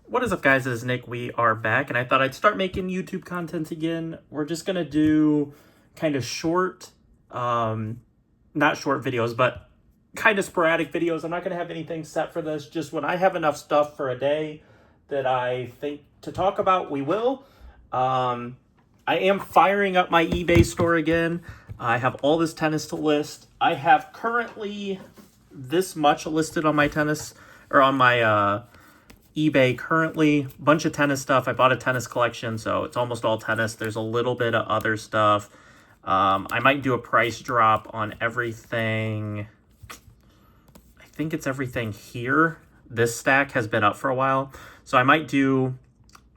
What is up, guys? This is Nick. We are back, and I thought I'd start making YouTube content again. We're just gonna do kind of short, not short videos, but kind of sporadic videos. I'm not gonna have anything set for this. Just when I have enough stuff for a day that I think to talk about, we will. I am firing up my eBay store again. I have all this tennis to list. I have currently this much listed on my tennis, or on my eBay currently. Bunch of tennis stuff. I bought a tennis collection, so it's almost all tennis. There's a little bit of other stuff. I might do a price drop on everything. I think it's everything here. This stack has been up for a while, so I might do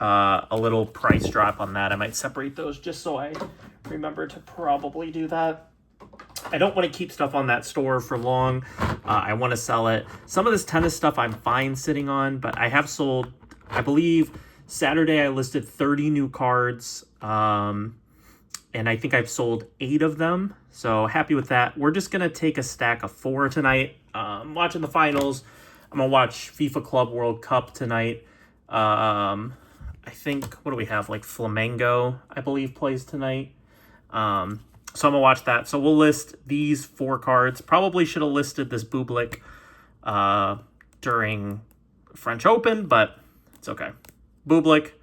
a little price drop on that. I might separate those just so I remember to probably do that. I don't want to keep stuff on that store for long. I want to sell it. Some of this tennis stuff I'm fine sitting on, but I have sold, I believe, Saturday I listed 30 new cards, and I think I've sold 8 of them, so happy with that. We're just going to take a stack of 4 tonight. I'm watching the finals. I'm going to watch FIFA Club World Cup tonight. I think, what do we have? Like Flamengo, I believe, plays tonight. So I'm going to watch that. So we'll list these 4 cards. Probably should have listed this Bublik during French Open, but it's okay. Bublik,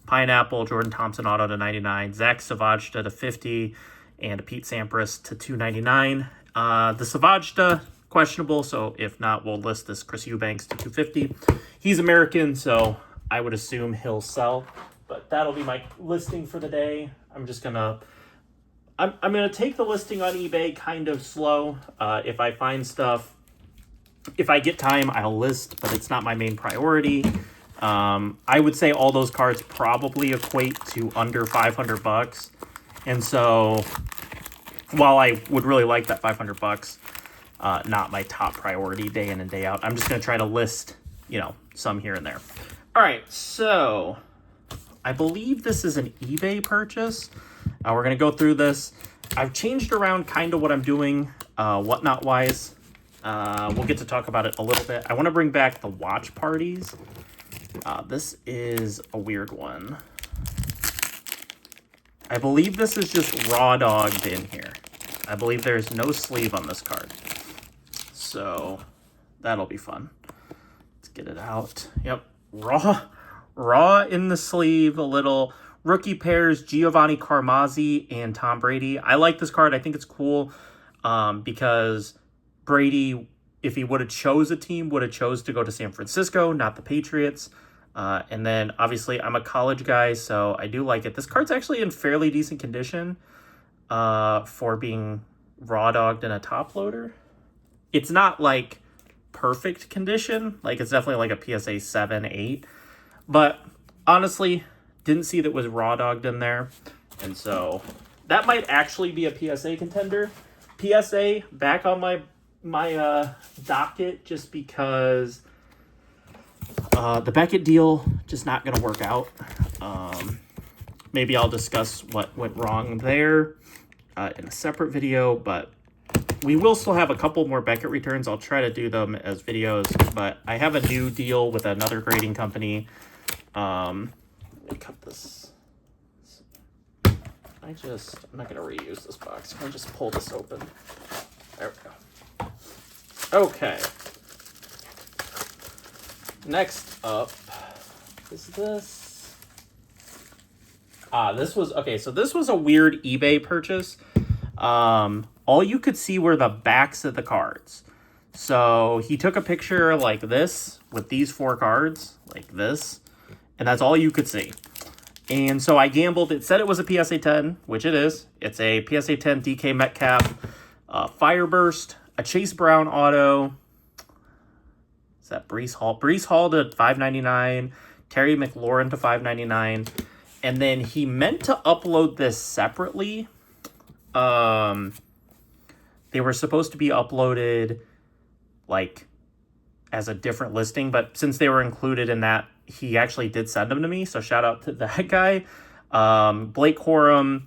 Pineapple, Jordan Thompson auto to 99, Zach Savajda to 50, and a Pete Sampras to 299. The Savajda, questionable, so if not, we'll list this Chris Eubanks to 250. He's American, so I would assume he'll sell, but that'll be my listing for the day. I'm just going to... I'm going to take the listing on eBay kind of slow. If I find stuff, if I get time, I'll list, but it's not my main priority. I would say all those cards probably equate to under $500. And so while I would really like that $500, not my top priority day in and day out, I'm just going to try to list, some here and there. All right, so I believe this is an eBay purchase. We're going to go through this. I've changed around kind of what I'm doing, whatnot-wise. We'll get to talk about it a little bit. I want to bring back the watch parties. This is a weird one. I believe this is just raw dogged in here. I believe there's no sleeve on this card. So that'll be fun. Let's get it out. Yep, raw in the sleeve, a little... Rookie pairs, Giovanni Carmazzi and Tom Brady. I like this card. I think it's cool because Brady, if he would have chose a team, would have chose to go to San Francisco, not the Patriots. And then, obviously, I'm a college guy, so I do like it. This card's actually in fairly decent condition for being raw-dogged in a top loader. It's not, like, perfect condition. Like, it's definitely like a PSA 7, 8. But, honestly... didn't see that was raw dogged in there, and so that might actually be a PSA contender. PSA back on my docket just because the Beckett deal just not going to work out. Maybe I'll discuss what went wrong there in a separate video, but we will still have a couple more Beckett returns. I'll try to do them as videos, but I have a new deal with another grading company. Let me cut this. I'm not going to reuse this box. I'm going to just pull this open. There we go. Okay. Next up is this. This was a weird eBay purchase. All you could see were the backs of the cards. So he took a picture like this with these 4 cards, like this. And that's all you could see. And so I gambled. It said it was a PSA 10, which it is. It's a PSA 10 DK Metcalf, Fireburst, a Chase Brown auto. Is that Breece Hall? Breece Hall to $5.99. Terry McLaurin to $5.99. And then he meant to upload this separately. They were supposed to be uploaded like as a different listing, but since they were included in that, he actually did send them to me, so shout out to that guy. Blake Corum,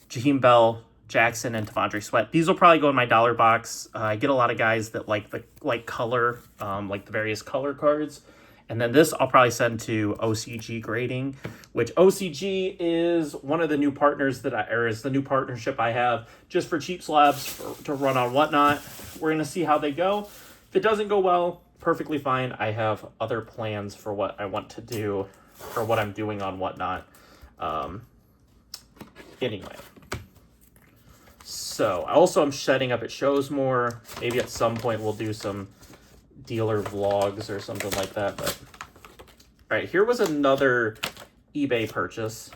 Jaheim Bell, Jackson, and T'Vondre Sweat. These will probably go in my dollar box. I get a lot of guys that like the color, like the various color cards. And then this I'll probably send to OCG Grading, which OCG is one of the new partners is the new partnership I have just for cheap slabs to run on Whatnot. We're going to see how they go. If it doesn't go well, perfectly fine. I have other plans for what I want to do or what I'm doing on Whatnot. Anyway. So I also am setting up at shows more. Maybe at some point we'll do some dealer vlogs or something like that. But all right, here was another eBay purchase.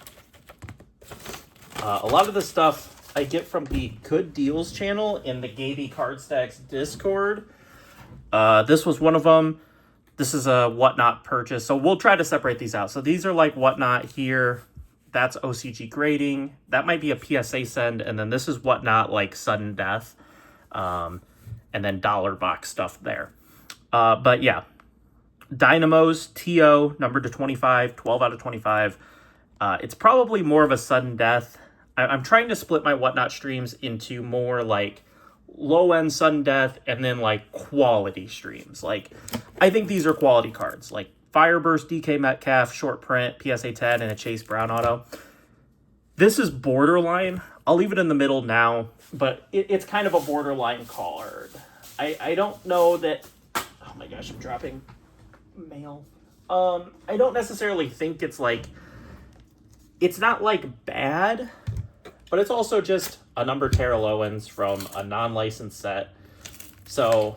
A lot of the stuff I get from the Good Deals channel in the Gaby Card Stacks Discord. This was one of them. This is a Whatnot purchase, so we'll try to separate these out. So these are like Whatnot here. That's OCG Grading. That might be a PSA send, and then this is Whatnot, like Sudden Death, and then dollar box stuff there. But yeah, Dynamos, TO, numbered to 25, 12 out of 25. It's probably more of a Sudden Death. I'm trying to split my Whatnot streams into more like low-end Sudden Death and then like quality streams. Like, I think these are quality cards. Like Fireburst, DK Metcalf, short print, PSA 10, and a Chase Brown auto. This is borderline. I'll leave it in the middle now, but it's kind of a borderline card. I don't know that... Oh my gosh, I'm dropping mail. I don't necessarily think it's like... It's not like bad, but it's also just a number Terrell Owens from a non-licensed set. So,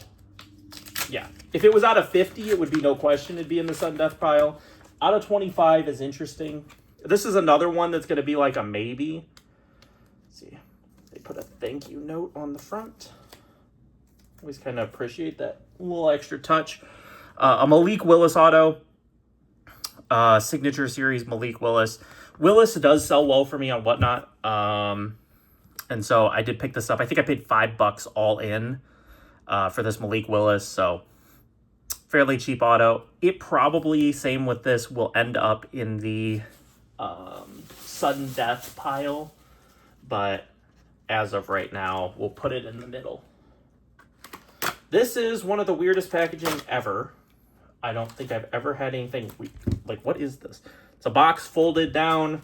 yeah. If it was out of 50, it would be no question it'd be in the Sudden Death pile. Out of 25 is interesting. This is another one that's going to be like a maybe. Let's see. They put a thank you note on the front. Always kind of appreciate that little extra touch. A Malik Willis auto. Signature Series Malik Willis. Willis does sell well for me on Whatnot. And so I did pick this up. I think I paid $5 all in for this Malik Willis. So fairly cheap auto. It probably, same with this, will end up in the Sudden Death pile. But as of right now, we'll put it in the middle. This is one of the weirdest packaging ever. I don't think I've ever had anything... Like, what is this? It's a box folded down.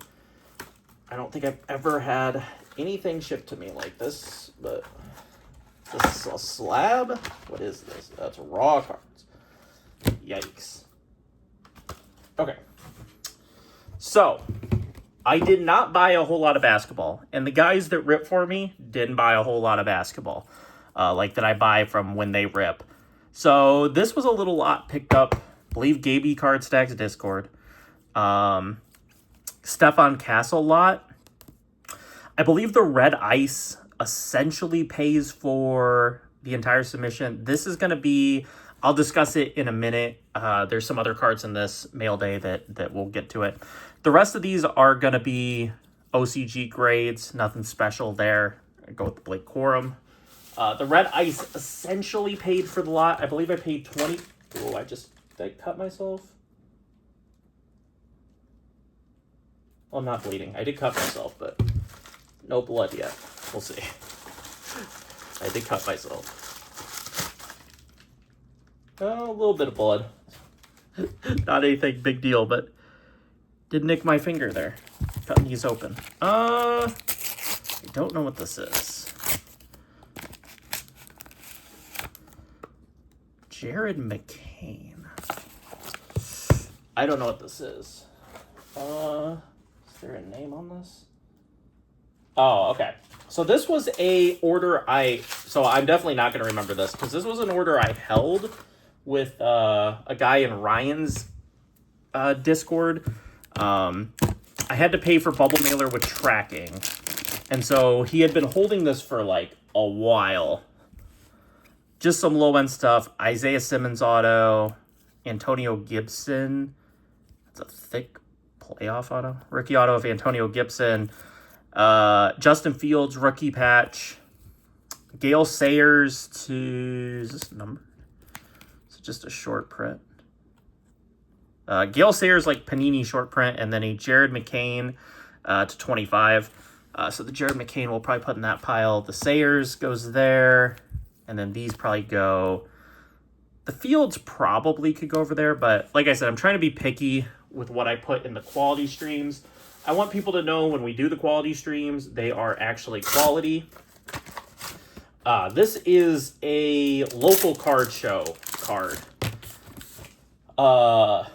I don't think I've ever had anything shipped to me like this, but this is a slab? What is this? That's raw cards. Yikes. Okay. So, I did not buy a whole lot of basketball, and the guys that rip for me didn't buy a whole lot of basketball, like that I buy from when they rip. So, this was a little lot picked up. I believe Gaby Card Stacks Discord. Stefan Castle lot. I believe the red ice essentially pays for the entire submission. This is going to be, I'll discuss it in a minute. There's some other cards in this mail day that we'll get to it. The rest of these are going to be OCG grades. Nothing special there. I go with the Blake Corum. The red ice essentially paid for the lot. I believe I paid 20. Oh, did I cut myself? Well, I'm not bleeding. I did cut myself, but no blood yet. We'll see. I did cut myself. Oh, a little bit of blood. Not anything big deal, but did nick my finger there. Cutting these open. I don't know what this is. Jared McCain. I don't know what this is. Is there a name on this? Oh, okay. So this was a order so I'm definitely not going to remember this because this was an order I held with a guy in Ryan's Discord. I had to pay for bubble mailer with tracking. And so he had been holding this for like a while. Just some low-end stuff. Isaiah Simmons auto. Antonio Gibson. That's a thick playoff auto. Rookie auto of Antonio Gibson. Justin Fields, rookie patch. Gale Sayers to... Is this numbered? It's just a short print. Gale Sayers, like Panini short print. And then a Jared McCain to 25. So the Jared McCain we'll probably put in that pile. The Sayers goes there. And then these probably go... The fields probably could go over there, but like I said, I'm trying to be picky with what I put in the quality streams. I want people to know when we do the quality streams, they are actually quality. This is a local card show card. I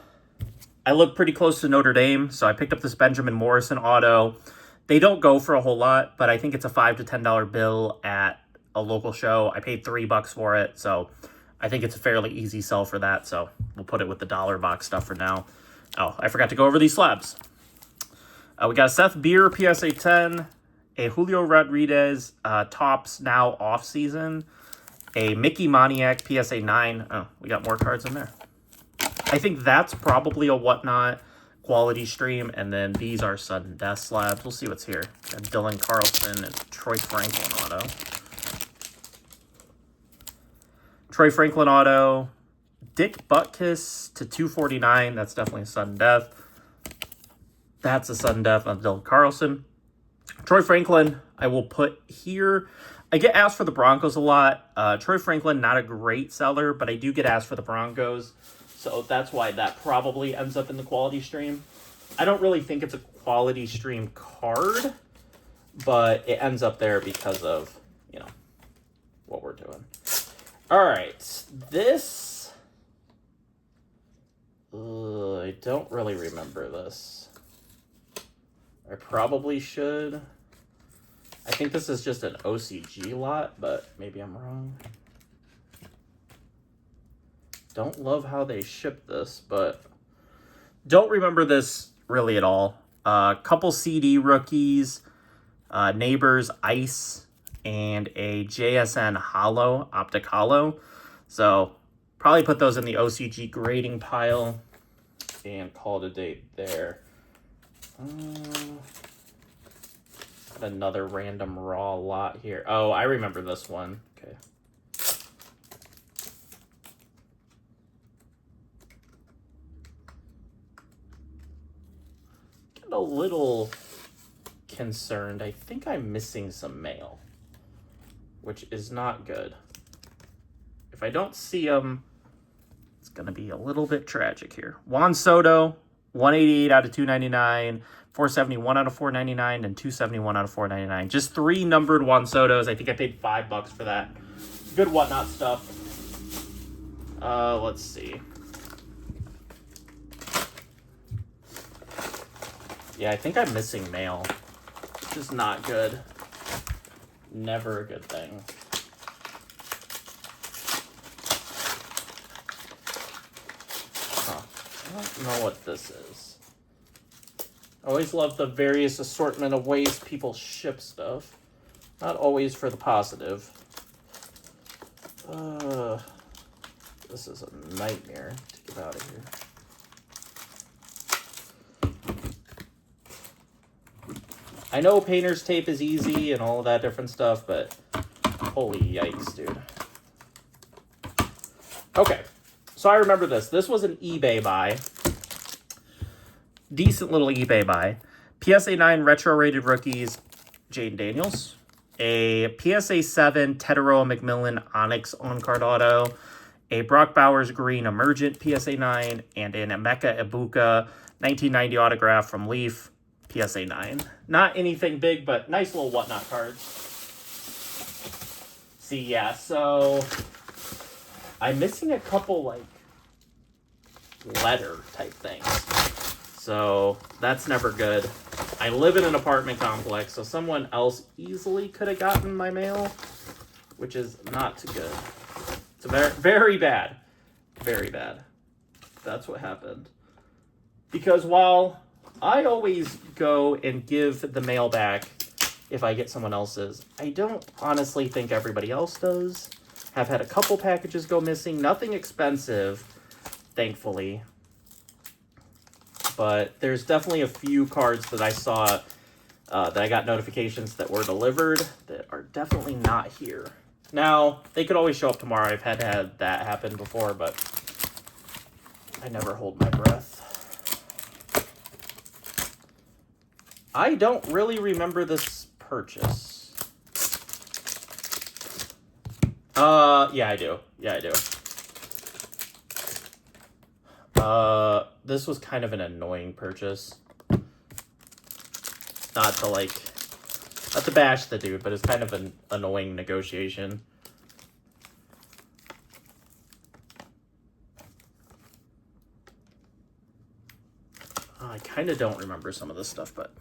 live pretty close to Notre Dame, so I picked up this Benjamin Morrison auto. They don't go for a whole lot, but I think it's a $5 to $10 bill at a local show. I paid $3 for it, so I think it's a fairly easy sell for that, so we'll put it with the dollar box stuff for now. Oh, I forgot to go over these slabs. We got a Seth Beer PSA 10, a Julio Rodriguez Topps now off-season, a Mickey Moniak PSA 9. Oh, we got more cards in there. I think that's probably a Whatnot quality stream, and then these are sudden death slabs. We'll see what's here. Got Dylan Carlson and Troy Franklin auto. Troy Franklin auto. Dick Butkus to 249. That's definitely a sudden death. That's a sudden death on Dylan Carlson. Troy Franklin, I will put here. I get asked for the Broncos a lot. Troy Franklin, not a great seller, but I do get asked for the Broncos. So that's why that probably ends up in the quality stream. I don't really think it's a quality stream card, but it ends up there because of, you know, what we're doing. All right, this, I don't really remember this. I probably should. I think this is just an OCG lot, but maybe I'm wrong. Don't love how they ship this, but don't remember this really at all. Couple CD rookies, Neighbors Ice, and a JSN Hollow, Optic Hollow. So probably put those in the OCG grading pile and call it a day there. Another random raw lot here. Oh, I remember this one. Okay. Getting a little concerned. I think I'm missing some mail, which is not good. If I don't see them, it's going to be a little bit tragic here. Juan Soto, 188 out of 299, 471 out of 499, and 271 out of 499. Just 3 numbered Juan Sotos. I think I paid $5 for that. Good Whatnot stuff. Let's see. Yeah, I think I'm missing mail, which is not good. Never a good thing. I don't know what this is. I always love the various assortment of ways people ship stuff. Not always for the positive. This is a nightmare to get out of here. I know painter's tape is easy and all of that different stuff, but holy yikes, dude. Okay. So I remember this. This was an eBay buy. Decent little eBay buy. PSA 9 retro rated rookies, Jaden Daniels. A PSA 7 Tedero McMillan Onyx on-card auto. A Brock Bowers green emergent PSA 9. And an Emeka Ibuka 1990 autograph from Leaf PSA 9. Not anything big, but nice little Whatnot cards. See, yeah, so I'm missing a couple, like, letter type things. So that's never good. I live in an apartment complex, so someone else easily could have gotten my mail, which is not good. It's very, very bad. Very bad. That's what happened. Because while I always go and give the mail back if I get someone else's, I don't honestly think everybody else does. Have had a couple packages go missing. Nothing expensive, thankfully. But there's definitely a few cards that I saw that I got notifications that were delivered that are definitely not here. Now, they could always show up tomorrow. I've had that happen before, but I never hold my breath. I don't really remember this purchase. Yeah, I do. Yeah, I do. This was kind of an annoying purchase. Not to bash the dude, but it's kind of an annoying negotiation. I kind of don't remember some of this stuff, but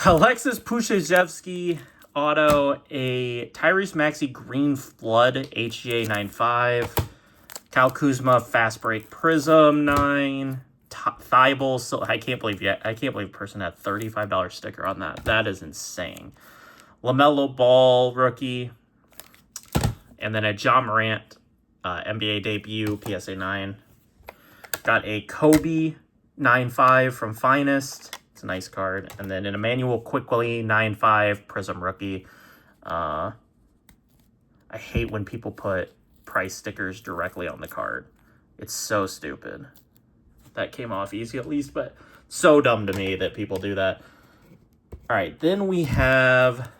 Alexis Pushajevsky auto, a Tyrese Maxey Green Flood HGA 95, Kyle Kuzma Fast Break Prism 9, Thibault. So I can't believe a person had $35 sticker on that. That is insane. LaMelo Ball rookie, and then a Ja Morant NBA debut PSA 9. Got a Kobe 9.5 from Finest. It's a nice card. And then an Emmanuel Quickly 9.5 Prism rookie. I hate when people put price stickers directly on the card. It's so stupid. That came off easy at least, but so dumb to me that people do that. All right, then we have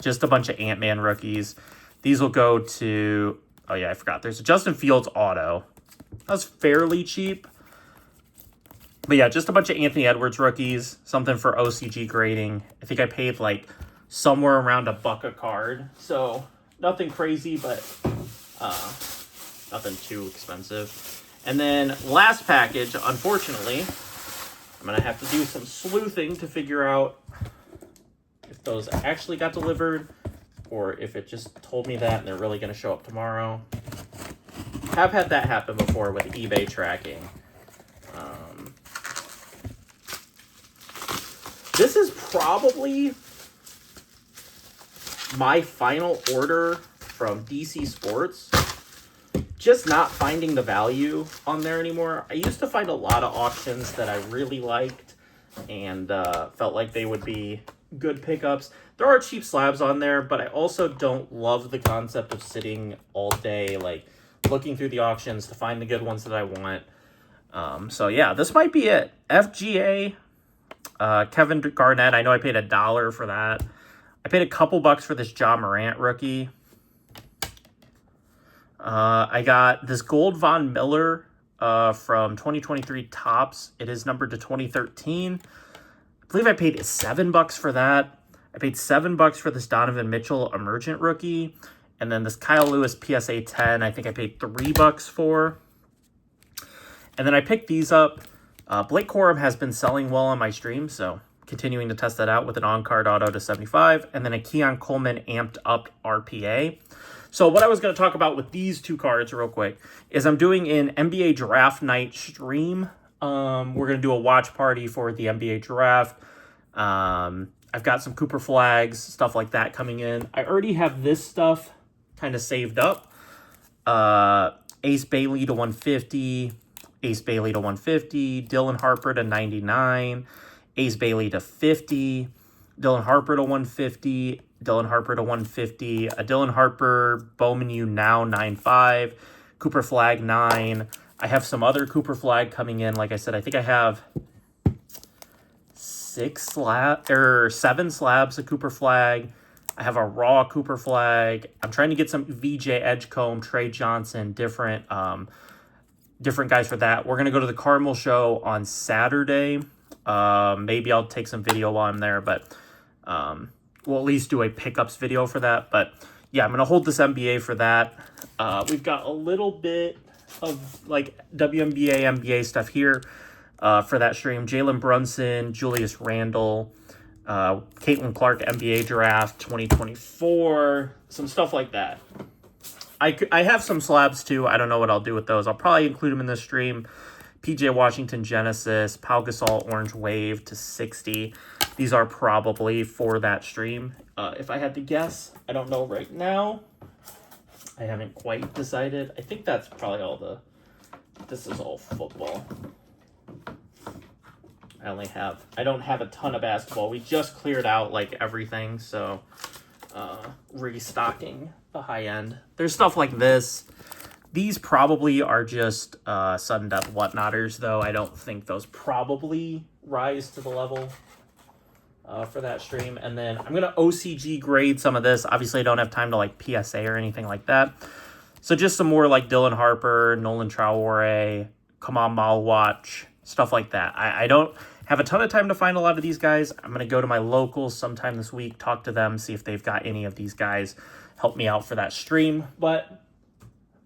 just a bunch of Ant-Man rookies. These will go to... Oh, yeah, I forgot. There's a Justin Fields auto. That was fairly cheap. But yeah, just a bunch of Anthony Edwards rookies. Something for OCG grading. I think I paid like somewhere around $1 a card. So nothing crazy, but nothing too expensive. And then last package, unfortunately, I'm going to have to do some sleuthing to figure out if those actually got delivered or if it just told me that and they're really going to show up tomorrow. Have had that happen before with eBay tracking. This is probably my final order from DC Sports. Just not finding the value on there anymore. I used to find a lot of auctions that I really liked and felt like they would be good pickups. There are cheap slabs on there, but I also don't love the concept of sitting all day, like looking through the auctions to find the good ones that I want. So yeah, this might be it. FGA, Kevin Garnett. I know I paid $1 for that. I paid a couple bucks for this Ja Morant rookie. I got this gold Von Miller from 2023 Topps. It is numbered to 2013. I believe I paid $7 for that. I paid $7 for this Donovan Mitchell Emergent rookie. And then this Kyle Lewis PSA 10, I think I paid $3 for. And then I picked these up. Blake Corum has been selling well on my stream, so continuing to test that out with an on-card auto to 75. And then a Keon Coleman amped up RPA. So what I was going to talk about with these two cards real quick is I'm doing an NBA draft night stream. We're going to do a watch party for the NBA draft. I've got some Cooper flags, stuff like that coming in. I already have this stuff kind of saved up. Ace Bailey to 150, Ace Bailey to 150, Dylan Harper to 99, Ace Bailey to 50, Dylan Harper to 150, Dylan Harper to 150, a Dylan Harper Bowman U Now 9.5, Cooper Flag 9. I have some other Cooper Flag coming in. Like I said, I think I have 7 slabs of Cooper Flag. I have a raw Cooper Flag. I'm trying to get some VJ Edgecombe, Trey Johnson, different guys for that. We're going to go to the Carmel show on Saturday. Maybe I'll take some video on there, but we'll at least do a pickups video for that. But yeah, I'm going to hold this NBA for that. We've got a little bit of like WNBA, NBA stuff here for that stream. Jalen Brunson, Julius Randle, Caitlin Clark NBA draft 2024, some stuff like that. I have some slabs too. I don't know what I'll do with those. I'll probably include them in the stream. PJ Washington Genesis, Pau Gasol Orange Wave to 60. These are probably for that stream. If I had to guess, I don't know right now. I haven't quite decided. I think that's probably this is all football. I don't have a ton of basketball. We just cleared out like everything, so restocking the high end. There's stuff like this. These probably are just sudden death whatnotters, though. I don't think those probably rise to the level for that stream. And then I'm going to OCG grade some of this. Obviously, I don't have time to like PSA or anything like that. So just some more like Dylan Harper, Nolan Traore, Kamal Malwatch, stuff like that. I don't have a ton of time to find a lot of these guys. I'm going to go to my locals sometime this week, talk to them, see if they've got any of these guys, help me out for that stream. But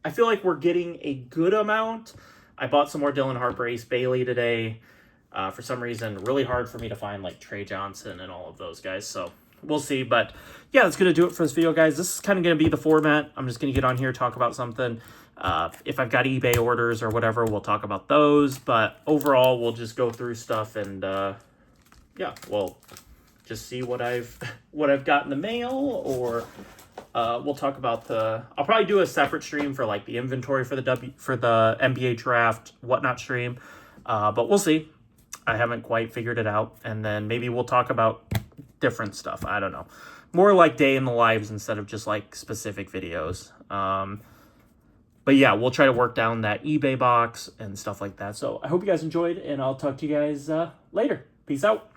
I feel like we're getting a good amount. I bought some more Dylan Harper, Ace Bailey today. For some reason, really hard for me to find like Trey Johnson and all of those guys. So we'll see. But yeah, that's going to do it for this video, guys. This is kind of going to be the format. I'm just going to get on here, talk about something. If I've got eBay orders or whatever, we'll talk about those. But overall, we'll just go through stuff and yeah, we'll just see what I've got in the mail, or we'll talk about I'll probably do a separate stream for like the inventory for the NBA draft whatnot stream. But we'll see. I haven't quite figured it out. And then maybe we'll talk about different stuff. I don't know. More like day in the lives instead of just like specific videos. But yeah, we'll try to work down that eBay box and stuff like that. So I hope you guys enjoyed, and I'll talk to you guys later. Peace out.